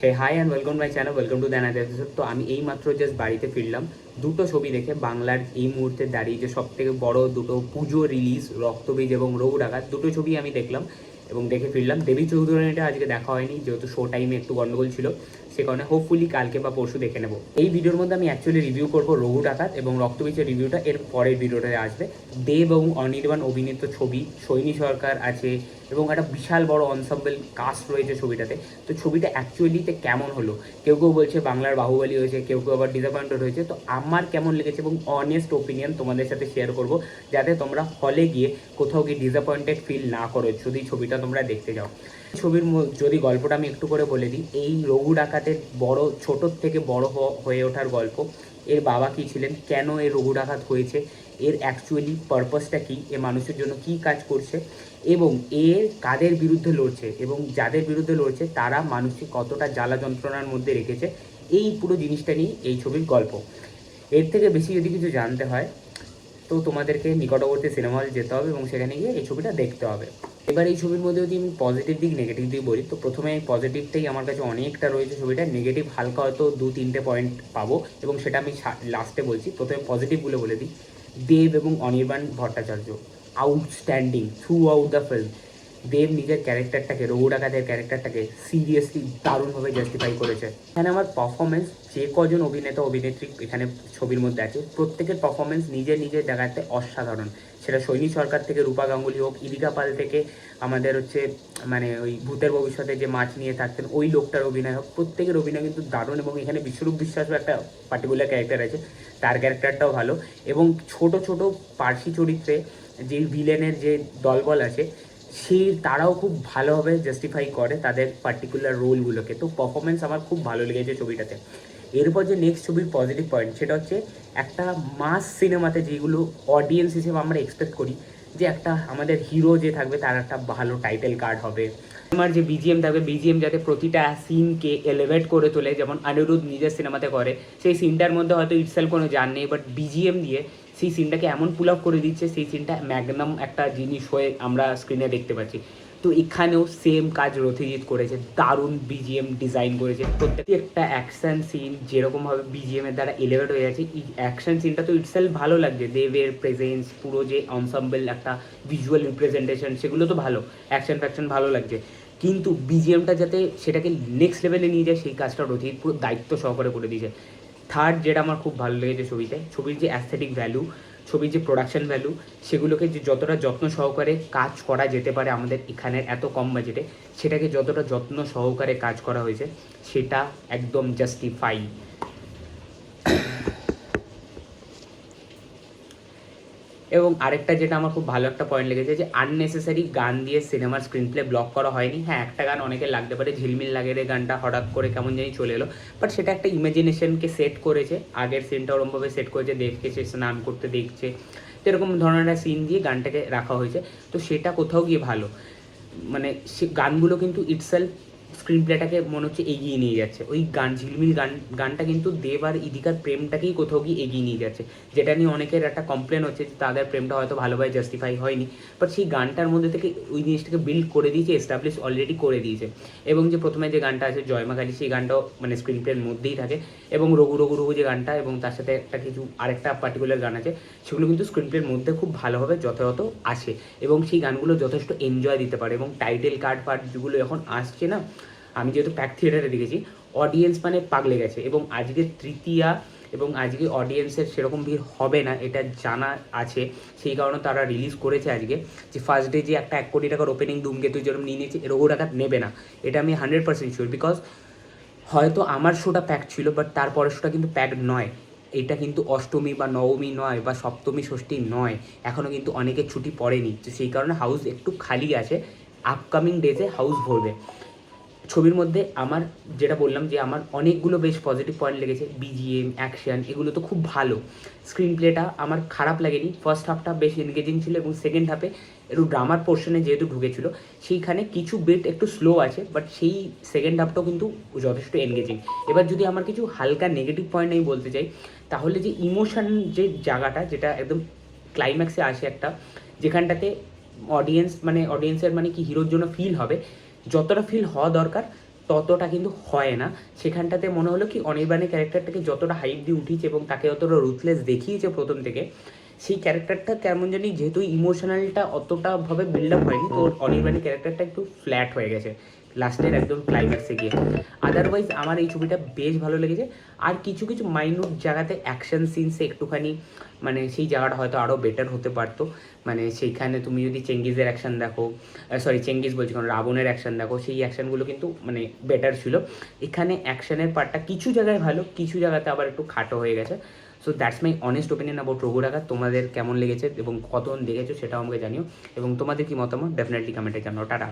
High and welcome my channel, welcome to the another episode. তো আমি এইমাত্র just বাড়িতে ফিরলাম দুটো ছবি দেখে। বাংলার এই মুহূর্তে দাঁড়িয়ে যে সব থেকে বড় দুটো পুজো রিলিজ, রক্তবীজ এবং রঘু ডাকাত, দুটো ছবি আমি দেখলাম এবং দেখে ফিরলাম। দেবী চৌধুরানীটা আজকে দেখা হয়নি, যেহেতু শো টাইমে একটু গন্ডগোল ছিল, সে কারণে হোপফুলি কালকে বা পরশু দেখে নেব। এই ভিডিওর মধ্যে আমি অ্যাকচুয়ালি রিভিউ করবো রঘু ডাকাত এবং রক্তবীজের রিভিউটা এর পরের ভিডিওটাতে আসবে। দেব এবং অনির্বাণ অভিনীত ছবি, সৈনী সরকার আছে এবং একটা বিশাল বড় অনসাম্বল কাস্ট রয়েছে ছবিটাতে। তো ছবিটা অ্যাকচুয়ালিতে কেমন হলো, কেউ কেউ বলছে বাংলার বাহুবলী হয়েছে, কেউ কেউ আবার ডিসঅ্যাপয়েন্টেড হয়েছে। তো আমার কেমন লেগেছে এবং অনেস্ট ওপিনিয়ন তোমাদের সাথে শেয়ার করব, যাতে তোমরা হলে গিয়ে কোথাও গিয়ে ডিসঅ্যাপয়েন্টেড ফিল না করো যদি ছবিটা তোমরা দেখতে যাও। ছবির যদি গল্পটা আমি একটু করে বলে দিই, এই রঘু ডাকাতের বড় ছোটোর থেকে বড় হয়ে ওঠার গল্প। এর বাবা কী ছিলেন, কেন এর রঘু ডাকাত হয়েছে, এর অ্যাকচুয়ালি পারপাসটা কী, এ মানুষের জন্য কী কাজ করছে এবং এ কাদের বিরুদ্ধে লড়ছে এবং যাদের বিরুদ্ধে লড়ছে তারা মানুষকে কতটা জ্বালা যন্ত্রণার মধ্যে রেখেছে, এই পুরো জিনিসটা নিয়ে এই ছবির গল্প। এর থেকে বেশি যদি কিছু জানতে হয় তো তোমাদেরকে নিকটবর্তী সিনেমা হল যেতে হবে এবং সেখানে গিয়ে এই ছবিটা দেখতে হবে। এবার এই ছবির মধ্যে যদি আমি পজিটিভ দিক নেগেটিভ দিক বলি, তো প্রথমে এই পজিটিভটাই আমার কাছে অনেকটা রয়েছে ছবিটা। নেগেটিভ হালকা হয়তো 2-3টে পয়েন্ট পাবো এবং সেটা আমি লাস্টে বলছি। প্রথমে পজিটিভগুলো বলে দিই। দেব এবং Anirban Bhattacharya outstanding through out the film. দেব নিজের ক্যারেক্টারটাকে, রঘু ডাকাতের ক্যারেক্টারটাকে সিরিয়াসলি দারুণভাবে জাস্টিফাই করেছে। এখানে আমার পারফরমেন্স, যে কজন অভিনেতা অভিনেত্রী এখানে ছবির মধ্যে আছে, প্রত্যেকের পারফরমেন্স নিজের নিজের জায়গাতে অসাধারণ। সেটা সৈনী সরকার থেকে রূপা গাঙ্গুলি হোক, ইদিকা পাল থেকে আমাদের মানে ওই ভূতের ভবিষ্যতে যে মাছ নিয়ে থাকতেন ওই লোকটার অভিনয় হোক, প্রত্যেকের অভিনয় কিন্তু দারুণ। এবং এখানে বিশ্বরূপ বিশ্বাসও একটা পার্টিকুলার ক্যারেক্টার আছে, তার ক্যারেক্টারটাও ভালো। এবং ছোট ছোট পার্সি চরিত্রে যে ভিলেনের যে দলবল আছে, তারাও খুব ভালোভাবে জাস্টিফাই করে তাদের পার্টিকুলার রোলগুলোকে। তো পারফরমেন্স আমার খুব ভালো লেগেছে ছবিটাতে। এরপর যে নেক্সট ছবির পজিটিভ পয়েন্ট, সেটা হচ্ছে একটা মাস সিনেমাতে যেগুলো অডিয়েন্স হিসেবে আমরা এক্সপেক্ট করি, যে একটা আমাদের হিরো যে থাকবে তার একটা ভালো টাইটেল কার্ড হবে, আমার যে বিজিএম থাকবে, বিজিএম যাতে প্রতিটা সিনকে এলিভেট করে তোলে, যেমন অনিরুদ্ধ নিজের সিনেমাতে করে। সেই সিনটার মধ্যে হয়তো ইটসেলফ কোনো জান নেই, বাট বিজিএম দিয়ে সেই সিনটাকে এমন পুল আপ করে দিচ্ছে, সেই সিনটা ম্যাগনাম একটা জিনিস হয়ে আমরা স্ক্রিনে দেখতে পাচ্ছি। তো এখানেও সেম কাজ রথিজিৎ করেছে, দারুণ বিজিএম ডিজাইন করেছে। প্রত্যেকটি একটা অ্যাকশন সিন যেরকমভাবে বিজিএমের দ্বারা এলিভেট হয়ে যাচ্ছে, এই অ্যাকশন সিনটা তো ইটসেলফ ভালো লাগছে। দেবের প্রেজেন্স, পুরো যে অনসাম্বল একটা ভিজুয়াল রিপ্রেজেন্টেশন, সেগুলো তো ভালো, অ্যাকশন ফ্যাকশন ভালো লাগছে। কিন্তু বিজিএমটা যাতে সেটাকে নেক্সট লেভেলে নিয়ে যায়, সেই কাজটা রথিজিৎ পুরো দায়িত্ব সহকারে করে দিয়েছে। থার্ড যেটা আমার খুব ভালো লেগেছে ছবিতে, ছবির যে অ্যাস্থেটিক ভ্যালু, ছবির যে প্রোডাকশন ভ্যালু, সেগুলোকে যে যতটা যত্ন সহকারে কাজ করা যেতে পারে আমাদের এখানের এত কম বাজেটে, সেটাকে যতটা যত্ন সহকারে কাজ করা হয়েছে সেটা একদম জাস্টিফাই। এবং আরেকটা যেটা আমার খুব ভালো একটা পয়েন্ট লেগেছে, যে আননেসেসারি গান দিয়ে সিনেমার স্ক্রিন প্লে ব্লক করা হয়নি। হ্যাঁ, একটা গান অনেকে লাগতে পারে, ঝিলমিল লাগে রে গানটা হঠাৎ করে কেমন জানি চলে এলো, বাট সেটা একটা ইমাজিনেশনকে সেট করেছে। আগের সিনটা ওরমভাবে সেট করেছে, দেবকে সে স্নান করতে দেখছে, তো এরকম ধরনের একটা সিন দিয়ে গানটাকে রাখা হয়েছে। তো সেটা কোথাও গিয়ে ভালো, মানে সে গানগুলো কিন্তু ইটসেলফ স্ক্রিন প্লেটাকে মনে হচ্ছে এগিয়ে নিয়ে যাচ্ছে। ওই ঝিলমিল গানটা কিন্তু দেব আর ইদিকার প্রেমটাকেই কোথাও গিয়ে এগিয়ে নিয়ে যাচ্ছে, যেটা নিয়ে অনেকের একটা কমপ্লেন হচ্ছে যে তাদের প্রেমটা হয়তো ভালোভাবে জাস্টিফাই হয়নি। বাট সেই গানটার মধ্যে থেকে ওই জিনিসটাকে বিল্ড করে দিয়েছে, এস্টাবলিশ অলরেডি করে দিয়েছে। এবং যে প্রথমে যে গানটা আছে জয়মা কালী, সেই গানটাও মানে স্ক্রিন প্লের মধ্যেই থাকে। এবং রঘু রঘু রঘু যে গানটা, এবং তার সাথে একটা কিছু আরেকটা পার্টিকুলার গান আছে, সেগুলো কিন্তু স্ক্রিন প্লের মধ্যে খুব ভালোভাবে যথাযথ আসে এবং সেই গানগুলো যথেষ্ট এনজয় দিতে পারে। এবং টাইটেল কার্ড যেগুলো এখন আসছে না, আমি যেহেতু প্যাক থিয়েটারে দেখেছি, অডিয়েন্স মানে পাগলে গেছে। এবং আজকে তৃতীয়া এবং আজকে অডিয়েন্সের সেরকম ভিড় হবে না এটা জানা আছে, সেই কারণে তারা রিলিজ করেছে আজকে, যে ফার্স্ট ডে যে একটা 1 কোটি টাকার ওপেনিং ধূমকেতু যেরকম নিয়ে নিয়েছে, রঘু ডাকাত নেবে না, এটা আমি 100% শিওর। বিকজ হয়তো আমার শোটা প্যাক ছিল, বাট তারপরের শোটা কিন্তু প্যাকড নয়। এটা কিন্তু অষ্টমী বা নবমী নয় বা সপ্তমী ষষ্ঠী নয়, এখনও কিন্তু অনেকের ছুটি পড়েনি, তো সেই কারণে হাউস একটু খালি আছে। আপকামিং ডেজে হাউস ভরবে। ছবির মধ্যে আমার যেটা বললাম, যে আমার অনেকগুলো বেশ পজিটিভ পয়েন্ট লেগেছে। বিজিএম, অ্যাকশন, এগুলো তো খুব ভালো। স্ক্রিন প্লেটা আমার খারাপ লাগেনি, ফার্স্ট হাফটা বেশ এনগেজিং ছিল এবং সেকেন্ড হাফে একটু ড্রামার পোর্শনে যেহেতু ঢুকেছিল, সেইখানে কিছু বিট একটু স্লো আছে, বাট সেই সেকেন্ড হাফটাও কিন্তু যথেষ্ট এনগেজিং। এবার যদি আমার কিছু হালকা নেগেটিভ পয়েন্ট আমি বলতে চাই, তাহলে যে ইমোশন যে জায়গাটা, যেটা একদম ক্লাইম্যাক্সে আসে একটা, যেখানটাতে অডিয়েন্সের মানে কি হিরোর জন্য ফিল হবে, যতটা ফিল হওয়া দরকার ততটা কিন্তু হয় না। সেখানটাতে মনে হলো কি অনির্বাণের ক্যারেক্টারটাকে যতটা হাইপ দিয়ে উঠিয়েছে এবং তাকে যতটা রুথলেস দেখিয়েছে প্রথম থেকে, সেই ক্যারেক্টারটা কেমন জানি যেহেতু ইমোশনালটা অতটাভাবে বিল্ড আপ হয়নি, তো অনির্বাণের ক্যারেক্টারটা একটু ফ্ল্যাট হয়ে গেছে লাস্টের একদম ক্লাইম্যাক্সে গিয়ে। আদারওয়াইজ আমার এই ছবিটা বেশ ভালো লেগেছে। আর কিছু কিছু মাইনুট জায়গাতে অ্যাকশন সিনসে একটুখানি মানে সেই জায়গাটা হয়তো আরও বেটার হতে পারতো। মানে সেইখানে তুমি যদি চেঙ্গিজের অ্যাকশন দেখো, সরি চেঙ্গিজ বলছি কারণ রাবণের অ্যাকশন দেখো, সেই অ্যাকশনগুলো কিন্তু মানে বেটার ছিল। এখানে অ্যাকশনের পার্টটা কিছু জায়গায় ভালো, কিছু জায়গাতে আবার একটু খাটো হয়ে গেছে। So that's my honest opinion about Raghu ডাকাত। তোমাদের কেমন লেগেছে এবং কতক্ষণ দেখেছো সেটাও আমাকে জানিও, এবং তোমাদের কি মতামত ডেফিনেটলি কমেন্টে জানাও। টাটা।